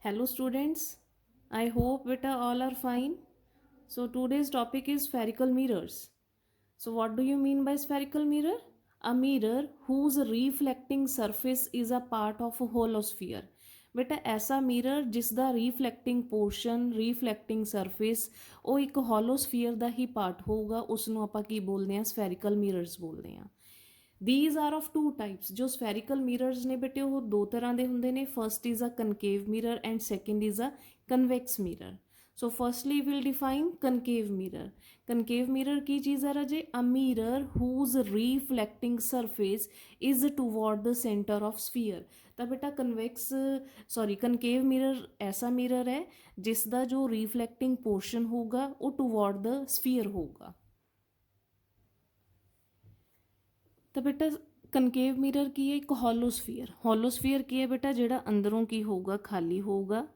Hello students, I hope beta all are fine. So today's topic is spherical mirrors. So what do you mean by spherical mirror? A mirror whose reflecting surface is a part of a holosphere. ਬੇਟਾ ਐਸਾ mirror ਜਿਸ ਦਾ ਰੀਫਲੈਕਟਿੰਗ portion ਰੀਫਲੈਕਟਿੰਗ surface ਉਹ ਇੱਕ ਹੋਲੋਸਫੀਅਰ ਦਾ ਹੀ part ਹੋਊਗਾ, ਉਸ ਨੂੰ ਆਪਾਂ ਕੀ ਬੋਲਦੇ ਹਾਂ? ਸਫੈਰੀਕਲ ਮਿਰਰਸ ਬੋਲਦੇ ਹਾਂ। these are of two types। ਜੋ spherical mirrors ਨੇ ਬੇਟੇ ਉਹ ਦੋ ਤਰ੍ਹਾਂ ਦੇ ਹੁੰਦੇ ਨੇ। first is a concave mirror and second is a convex mirror। so firstly we'll define concave mirror। concave mirror ਕੀ ਚੀਜ਼ ਹੈ ਰਾਜੇ? a mirror whose reflecting surface is toward the center of sphere। ਤਾਂ ਬੇਟਾ concave mirror ਐਸਾ mirror ਹੈ ਜਿਸ ਦਾ ਜੋ reflecting portion ਹੋਊਗਾ ਉਹ toward the sphere ਹੋਊਗਾ। ਤਾਂ ਬੇਟਾ ਕਨਕੇਵ ਮਿਰਰ ਕੀ ਹੈ? ਇੱਕ ਹੋਲੋਸਫੀਅਰ। ਹੋਲੋਸਫੀਅਰ ਕੀ ਹੈ ਬੇਟਾ? ਜਿਹੜਾ ਅੰਦਰੋਂ ਕੀ ਹੋਊਗਾ? ਖਾਲੀ ਹੋਊਗਾ।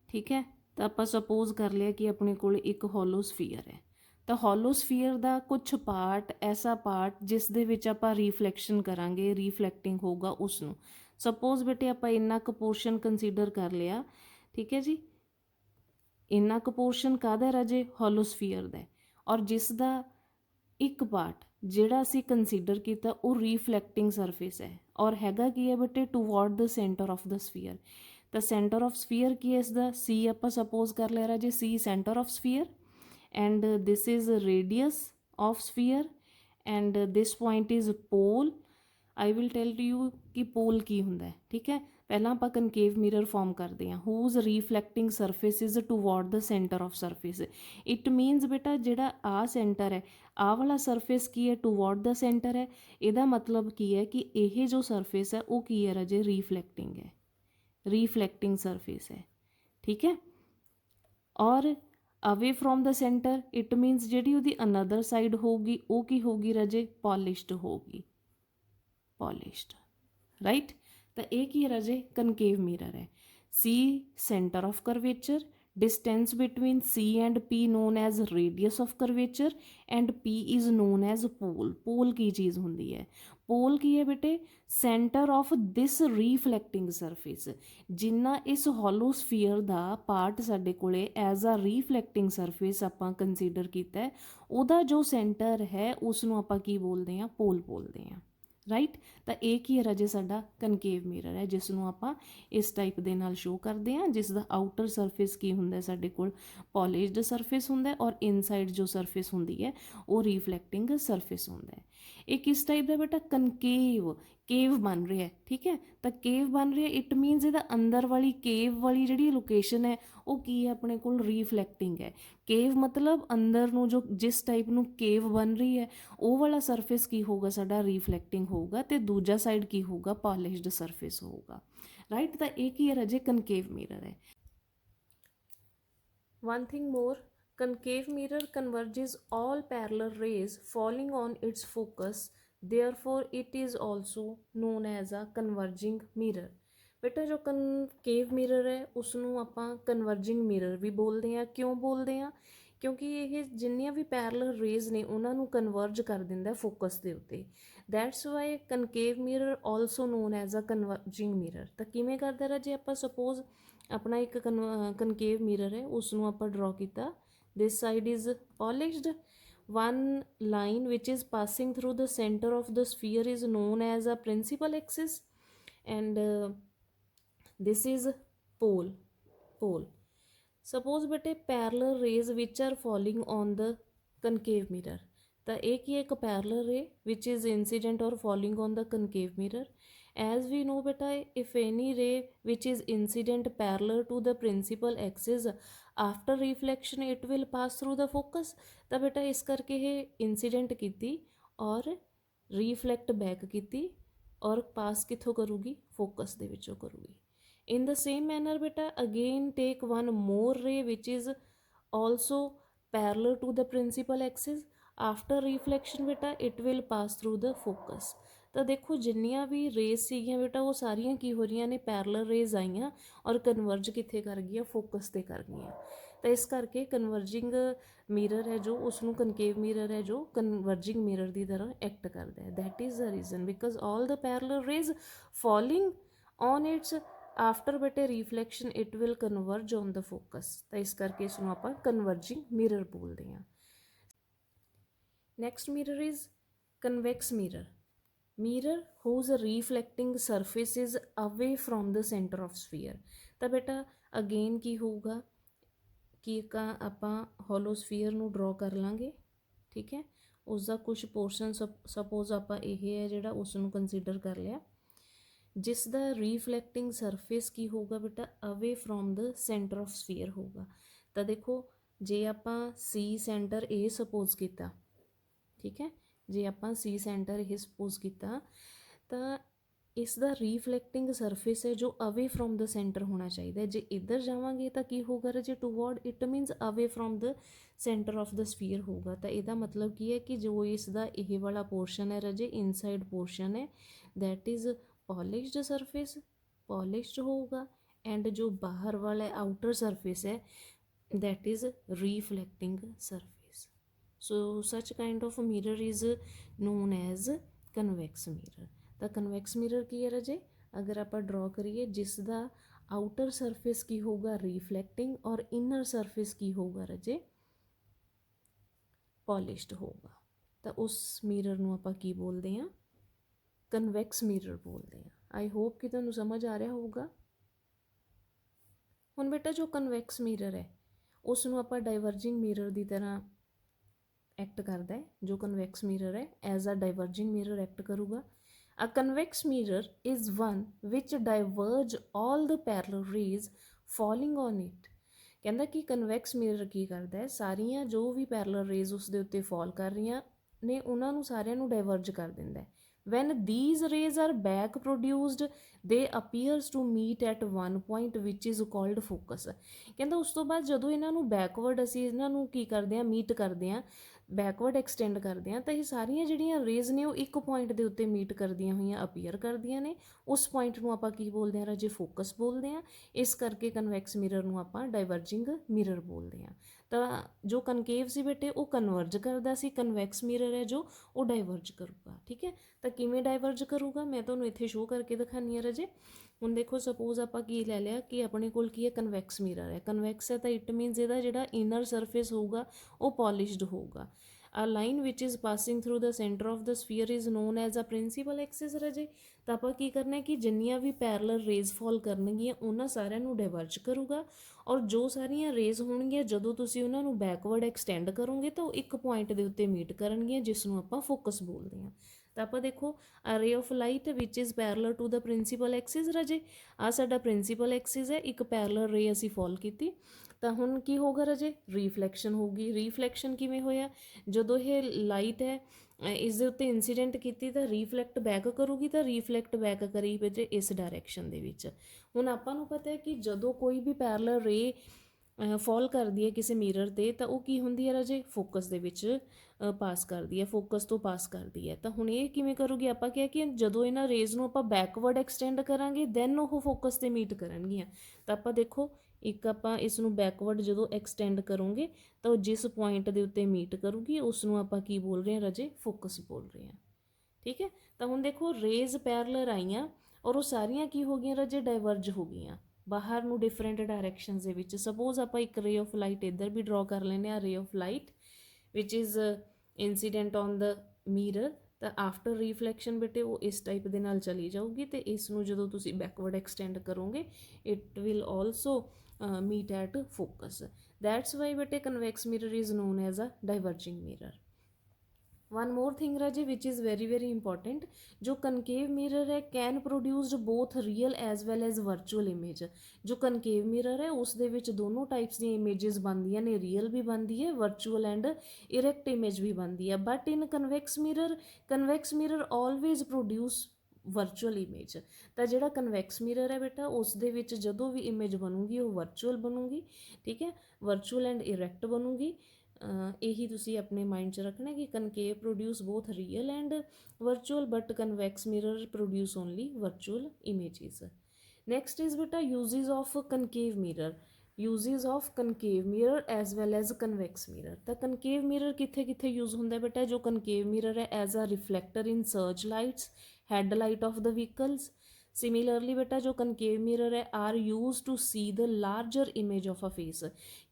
ਠੀਕ ਹੈ, ਤਾਂ ਆਪਾਂ ਸਪੋਜ਼ ਕਰ ਲਿਆ ਕਿ ਆਪਣੇ ਕੋਲ ਇੱਕ ਹੋਲੋਸਫੀਅਰ ਹੈ। ਤਾਂ ਹੋਲੋਸਫੀਅਰ ਦਾ ਕੁਛ ਪਾਰਟ, ਐਸਾ ਪਾਰਟ ਜਿਸ ਦੇ ਵਿੱਚ ਆਪਾਂ ਰੀਫਲੈਕਸ਼ਨ ਕਰਾਂਗੇ, ਰੀਫਲੈਕਟਿੰਗ ਹੋਊਗਾ ਉਸ ਨੂੰ। ਸਪੋਜ਼ ਬੇਟੇ ਆਪਾਂ ਇੰਨਾ ਕੁ ਪੋਰਸ਼ਨ ਕੰਸੀਡਰ ਕਰ ਲਿਆ। ਠੀਕ ਹੈ ਜੀ, ਇੰਨਾ ਕੁ ਪੋਰਸ਼ਨ ਕਾਹਦਾ ਰਾਜੇ? ਹੋਲੋਸਫੀਅਰ ਦਾ। ਔਰ ਜਿਸ ਦਾ ਇੱਕ ਪਾਰਟ ਜਿਹੜਾ ਅਸੀਂ ਕੰਸੀਡਰ ਕੀਤਾ ਉਹ ਰੀਫਲੈਕਟਿੰਗ ਸਰਫੇਸ ਹੈ ਔਰ ਹੈਗਾ ਕੀ ਹੈ ਬੇਟੇ? Toward the centre of the sphere. ਤਾਂ ਸੈਂਟਰ ਆਫ ਸਫੀਅਰ ਕੀ ਹੈ? ਇਸ ਦਾ ਸੀ ਆਪਾਂ ਸਪੋਜ਼ ਕਰ ਲਿਆ ਰਾਜੇ, C centre of sphere and this is radius of sphere and this point is pole. I will tell you ਕਿ ਪੋਲ ਕੀ ਹੁੰਦਾ ਹੈ। ਠੀਕ ਹੈ, ਪਹਿਲਾਂ ਆਪਾਂ ਕਨਕੇਵ ਮਿਰਰ ਫਾਰਮ ਕਰਦੇ ਹਾਂ। Whose reflecting surface is toward the centre of surface. It means ਬੇਟਾ ਜਿਹੜਾ ਆ ਸੈਂਟਰ ਹੈ, ਆਹ ਵਾਲਾ ਸਰਫੇਸ ਕੀ ਹੈ? ਟੂਵਰਡ ਦਾ ਸੈਂਟਰ ਹੈ। ਇਹਦਾ ਮਤਲਬ ਕੀ ਹੈ ਕਿ ਇਹ ਜੋ ਸਰਫੇਸ ਹੈ ਉਹ ਕੀ ਹੈ ਰਾਜੇ? ਰੀਫਲੈਕਟਿੰਗ ਹੈ, ਰੀਫਲੈਕਟਿੰਗ ਸਰਫੇਸ ਹੈ। ਠੀਕ ਹੈ, ਔਰ ਅਵੇ from the centre it means ਜਿਹੜੀ ਉਹਦੀ ਅਨਦਰ ਸਾਈਡ ਹੋਊਗੀ ਉਹ ਕੀ ਹੋਊਗੀ ਰਾਜੇ? ਪੋਲਿਸ਼ਡ ਹੋਊਗੀ, ਪੋਲਿਸ਼ਡ। ਰਾਈਟ, ਤਾਂ ਇਹ ਕੀ ਹੈ ਰਾਜੇ? ਕਨਕੇਵ ਮਿਰਰ ਹੈ। C centre of curvature, distance between C and P known as radius of curvature and P is known as pole। pole ਕੀ ਚੀਜ਼ ਹੁੰਦੀ ਹੈ? pole ਕੀ ਹੈ ਬੇਟੇ? center of this reflecting surface। ਜਿੰਨਾ ਇਸ hollow sphere ਦਾ part ਸਾਡੇ ਕੋਲੇ as a reflecting surface ਆਪਾਂ ਕੰਸੀਡਰ ਕੀਤਾ ਹੈ, ਉਹਦਾ ਜੋ ਸੈਂਟਰ ਹੈ ਉਸ ਨੂੰ ਆਪਾਂ ਕੀ ਬੋਲਦੇ ਹਾਂ? pole ਬੋਲਦੇ ਹਾਂ। ਰਾਈਟ, ਤਾਂ ਇਹ ਕੀ ਹੈ ਰਾਜੇ? ਸਾਡਾ ਕਨਕੇਵ ਮਿਰਰ ਹੈ ਜਿਸ ਨੂੰ ਆਪਾਂ ਇਸ ਟਾਈਪ ਦੇ ਨਾਲ ਸ਼ੋ ਕਰਦੇ ਹਾਂ, ਜਿਸ ਦਾ ਆਊਟਰ ਸਰਫੇਸ ਕੀ ਹੁੰਦਾ? ਸਾਡੇ ਕੋਲ ਪੋਲਿਸ਼ਡ ਸਰਫੇਸ ਹੁੰਦਾ ਔਰ ਇਨਸਾਈਡ ਜੋ ਸਰਫੇਸ ਹੁੰਦੀ ਹੈ ਉਹ ਰੀਫਲੈਕਟਿੰਗ ਸਰਫੇਸ ਹੁੰਦਾ ਹੈ। ਇਹ ਕਿਸ ਟਾਈਪ ਦਾ ਬੇਟਾ? ਕਨਕੇਵ, ਕੇਵ ਬਣ ਰਿਹਾ। ਠੀਕ ਹੈ, ਤਾਂ ਕੇਵ ਬਣ ਰਿਹਾ ਇਟ ਮੀਨਸ ਇਹਦਾ ਅੰਦਰ ਵਾਲੀ ਕੇਵ ਵਾਲੀ ਜਿਹੜੀ ਲੋਕੇਸ਼ਨ ਹੈ ਉਹ ਕੀ ਹੈ? ਆਪਣੇ ਕੋਲ ਰੀਫਲੈਕਟਿੰਗ ਹੈ। ਕੇਵ ਮਤਲਬ ਅੰਦਰ ਨੂੰ ਜੋ ਜਿਸ ਟਾਈਪ ਨੂੰ ਕੇਵ ਬਣ ਰਹੀ ਹੈ ਉਹ ਵਾਲਾ ਸਰਫੇਸ ਕੀ ਹੋਊਗਾ? ਸਾਡਾ ਰੀਫਲੈਕਟਿੰਗ ਹੋਊਗਾ ਤੇ ਦੂਜਾ ਸਾਈਡ ਕੀ ਹੋਊਗਾ? ਪੋਲਿਸ਼ਡ ਸਰਫੇਸ ਹੋਊਗਾ। ਰਾਈਟ, ਤਾਂ ਇਹ ਕੀ ਹੈ ਰਾਜੇ? ਕਨਕੇਵ ਮਿਰਰ ਹੈ। One thing more, concave mirror converges all parallel rays falling on its focus, therefore it is also known as a converging mirror। ਬੇਟਾ ਜੋ ਕਨਕੇਵ ਮਿਰਰ ਹੈ ਉਸ ਨੂੰ ਆਪਾਂ ਕਨਵਰਜਿੰਗ ਮਿਰਰ ਵੀ ਬੋਲਦੇ ਹਾਂ। ਕਿਉਂ ਬੋਲਦੇ ਹਾਂ? ਕਿਉਂਕਿ ਇਹ ਜਿੰਨੀਆਂ ਵੀ ਪੈਰਲਲ ਰੇਜ਼ ਨੇ ਉਹਨਾਂ ਨੂੰ ਕਨਵਰਜ ਕਰ ਦਿੰਦਾ ਫੋਕਸ ਦੇ ਉੱਤੇ। That's why concave mirror also known as a converging mirror. ਤਾਂ ਕਿਵੇਂ ਕਰਦਾ ਰਾਜੇ? ਆਪਾਂ ਸਪੋਜ਼ ਆਪਣਾ ਇੱਕ ਕਨਕੇਵ ਮਿਰਰ ਹੈ ਉਸ ਨੂੰ ਆਪਾਂ ਡਰਾ ਕੀਤਾ। This side is polished, one line which is passing through the center of the sphere is known as a principal axis and this is pole। suppose ਬੇਟੇ parallel rays which are falling on the concave mirror, ਤਾਂ ਇਹ ਕੀ ਹੈ? ਇੱਕ parallel ray which is incident or falling on the concave mirror। as we know beta, if any ray which is incident parallel to the principal axis after reflection it will pass through the focus। ਤਾਂ ਬੇਟਾ ਇਸ ਕਰਕੇ ਇਹ incident ਕੀਤੀ ਔਰ reflect back ਕੀਤੀ ਔਰ pass ਕਿੱਥੋਂ ਕਰੂਗੀ? focus ਦੇ ਵਿੱਚੋਂ ਕਰੂਗੀ। in the same manner beta again take one more ray which is also parallel to the principal axis, after reflection beta it will pass through the focus। ਤਾਂ ਦੇਖੋ ਜਿੰਨੀਆਂ ਵੀ ਰੇਜ਼ ਸੀਗੀਆਂ ਬੇਟਾ ਉਹ ਸਾਰੀਆਂ ਕੀ ਹੋ ਰਹੀਆਂ ਨੇ? ਪੈਰਲਲ ਰੇਜ਼ ਆਈਆਂ ਔਰ ਕਨਵਰਜ ਕਿੱਥੇ ਕਰ ਗਈਆਂ? ਫੋਕਸ 'ਤੇ ਕਰ ਗਈਆਂ। ਤਾਂ ਇਸ ਕਰਕੇ ਕਨਵਰਜਿੰਗ ਮਿਰਰ ਹੈ ਜੋ ਉਸ ਨੂੰ ਕਨਕੇਵ ਮਿਰਰ ਹੈ ਜੋ ਕਨਵਰਜਿੰਗ ਮਿਰਰ ਦੀ ਤਰ੍ਹਾਂ ਐਕਟ ਕਰਦਾ ਹੈ। That is the reason because all the parallel rays falling on its after बेटे reflection it will converge on the focus, तो इस करके इसनूं आपां कन्वर्जिंग मिरर बोलते हैं। Next mirror is convex mirror, mirror whose reflecting surface is away from the centre of sphere. तो बेटा अगेन की होगा कि एक आपां हॉलो स्फीयर नूं ड्रॉ कर लांगे, ठीक है, उसका कुछ पोर्शन सपोज आपां यह है जिहड़ा उसनूं कंसीडर कर लिया, जिस दा रिफ्लैक्टिंग सरफेस की होगा बेटा away from the centre of sphere होगा। तो देखो जे आपां सी सेंटर ए सपोज किया, ठीक है, जे आपां सी सेंटर ये सपोज किया तो इसका रिफ्लैक्टिंग सरफेस है जो अवे फ्रॉम द सेंटर होना चाहिए। जे इधर जावांगे तो की होगा रजे toward, it मीनस away from the centre of the sphere होगा। तो यदा मतलब की है कि जो इसका यह वाला पोर्शन है रजे इनसाइड पोर्शन है that is polished surface, polished होगा, एंड जो बाहर वाला आउटर सरफेस है that is reflecting surface. So such kind of mirror is known as convex mirror. तो कन्वैक्स मिरर की है रजे, अगर आप ड्रॉ करिए जिसका आउटर सरफेस की होगा रिफ्लैक्टिंग और इनर सरफेस की होगा रजे पॉलिश्ड होगा, तो उस मिरर नूं आपां की बोलते हैं, कन्वैक्स मिरर बोलते हैं। आई होप कि तुहानूं समझ आ रहा होगा। हुण बेटा जो कन्वैक्स मिरर है उसनूं आपां डाइवर्जिंग मिरर की तरह एक्ट करता है, जो कन्वैक्स मिरर है as a diverging mirror act करूगा। A convex mirror is one which diverge all the parallel rays falling on it. कहता कि कन्वैक्स मिरर की करता है, सारिया जो भी पैरलल रेज उसके उत्ते फॉल कर रही ने उन्होंने सारिया डाइवर्ज कर दिंदा है। when these rays are back produced they appears to meet at one point which is called focus। कहता उस तो बाद जो इन्हों बैकवर्ड असी इन्हों की करते हैं मीट करते हैं, बैकवर्ड एक्सटेंड करते हैं, तो ये सारिया जिहड़ियां रेज ने एक पॉइंट के उत्ते मीट करदियां हुई अपीयर करदियां ने, उस पॉइंट नूं आपां की बोलते हैं राजे फोकस बोलते हैं। इस करके कन्वैक्स मिरर नूं आपां डाइवर्जिंग मिरर बोलते हैं। तो जो कनकेव सी बेटे वो कन्वर्ज करता सी, कन्वैक्स मिरर है जो वो डाइवर्ज करूगा। ठीक है, तो किमें डाइवर्ज करूगा मैं तुहानूं इत्थे शो करके दिखानी है राजे। हुण देखो सपोज आपां की लै लिया कि अपने कोल की है कन्वैक्स मिरर है, कन्वैक्स है तो इट मीनस इहदा जिहड़ा इनर सरफेस होगा वो पॉलिश्ड होगा। A line which is passing through the centre of the sphere is known as a principal axis राजे। तो आपां की करना है कि जिन्नियां भी पैरलल रेज फॉल करनगियां उन्हां सारिਆਂ ਨੂੰ डाइवर्ज करूगा, और जो सारिया रेज होणगियां जदों तुसीं उन्हां ਨੂੰ बैकवर्ड एक्सटेंड करोगे तो एक पॉइंट के उत्ते मीट करनगियां जिसनूं आपां फोकस बोलते हैं। तो आप देखो a ray of light which is parallel to the principal axis राजे, आ साडा प्रिंसीपल एक्सिस है, एक पैरलल रे असी फॉल की तो हुण की होगा राजे रिफ्लैक्शन होगी। रिफ्लैक्शन किवें होया, जदों ये लाइट है इस दे उत्ते इंसीडेंट की तो रिफ्लैक्ट बैक करूगी, तो रिफ्लैक्ट बैक करी बजे इस डायरैक्शन दे विच। हुण आपां नूं पता है कि जदों कोई भी पैरलल रे फॉल करती है किसी मिरर ते तो वो की हुंदी है राजे फोकस दे विच पास करती है, फोकस तो पास करती है। तो हुण ये किवें करूगी, आपां क्या कि जदों इन्हां रेज नूं आपां बैकवर्ड एक्सटेंड करांगे दैन वो फोकस ते मीट करनगियां। तो आपां देखो एक आपां इसनूं बैकवर्ड जदों एक्सटेंड करोगे तो जिस पॉइंट के उत्ते मीट करूगी उसनूं आपां की बोल रहे हैं राजे फोकस बोल रहे हैं। ठीक है, तो हुण देखो रेज पैरलर आईयां और वो सारियां की हो गई राजे डाइवर्ज हो गई बाहर नूं डिफरेंट डायरैक्शनस दे विच। सपोज आपां एक रे ऑफ लाइट इधर भी ड्रॉ कर लैंदे आ, ray of light which is incident on the mirror, तो आफ्टर रिफ्लैक्शन बेटे वो इस टाइप के नाल चली जाऊगी, तो इसनूं जदों तुसीं बैकवर्ड एक्सटेंड करोगे it will also meet at focus. That's why बेटे convex mirror is known as a diverging mirror. One more thing राजे which is very very important, जो कनकेव मिरर है can produced both real as well as virtual image. जो concave mirror है उस दे विच दोनों types दी इमेजिज बनदियां ने, रियल भी बनती है वर्चुअल एंड इरैक्ट इमेज भी बनती है। But in convex mirror always produce virtual image. तो जोड़ा कन्वैक्स मिरर है बेटा उस दे विच जदों भी इमेज बनूगी वो वर्चुअल बनूगी। ठीक है, वर्चुअल एंड इरैक्ट बनूगी। यही तुसी अपने माइंड च रखना कि concave produce both real and virtual but convex mirror produce only virtual images. Next is बेटा uses of concave mirror, uses of concave mirror as well as convex mirror. तो concave mirror कित्थे कित्थे use होंदा बेटा, जो concave mirror है as a reflector in search lights, headlight of the vehicles, similarly बेटा जो कनकेव मिरर है are use to see the larger image of a face,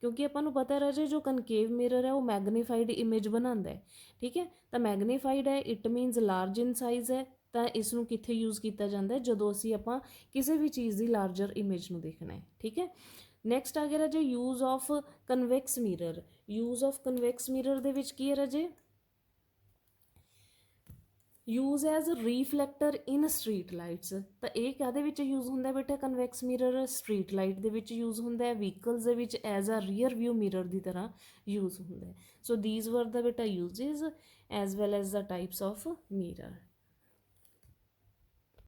क्योंकि ਆਪਾਂ ਨੂੰ ਪਤਾ ਰਾਜੇ ਜੋ ਕਨਕੇਵ ਮਿਰਰ ਹੈ ਉਹ ਮੈਗਨੀਫਾਈਡ ਇਮੇਜ ਬਣਾਉਂਦਾ ਹੈ, ਠੀਕ ਹੈ। ਤਾਂ ਮੈਗਨੀਫਾਈਡ ਹੈ it means large in size ਹੈ, ਤਾਂ ਇਸ ਨੂੰ ਕਿੱਥੇ ਯੂਜ਼ ਕੀਤਾ ਜਾਂਦਾ ਹੈ, ਜਦੋਂ ਅਸੀਂ ਆਪਾਂ ਕਿਸੇ ਵੀ ਚੀਜ਼ ਦੀ ਲਾਰਜਰ ਇਮੇਜ ਨੂੰ ਦੇਖਣਾ ਹੈ, ਠੀਕ ਹੈ। ਨੈਕਸਟ ਆ ਗਿਆ ਰਾਜੇ use of convex mirror. Use of convex mirror ਦੇ ਵਿੱਚ ਕੀ ਹੈ ਰਾਜੇ, use as reflector in street lights. तो ये कहदे विच यूज़ होंदा बेटा कन्वैक्स मिरर, स्ट्रीट लाइट दे विच यूज़ होंदा है, व्हीकल्स दे विच as a rear view mirror की तरह यूज़ होंदा है। सो दीज वर द बेटा uses as well as the types of mirror,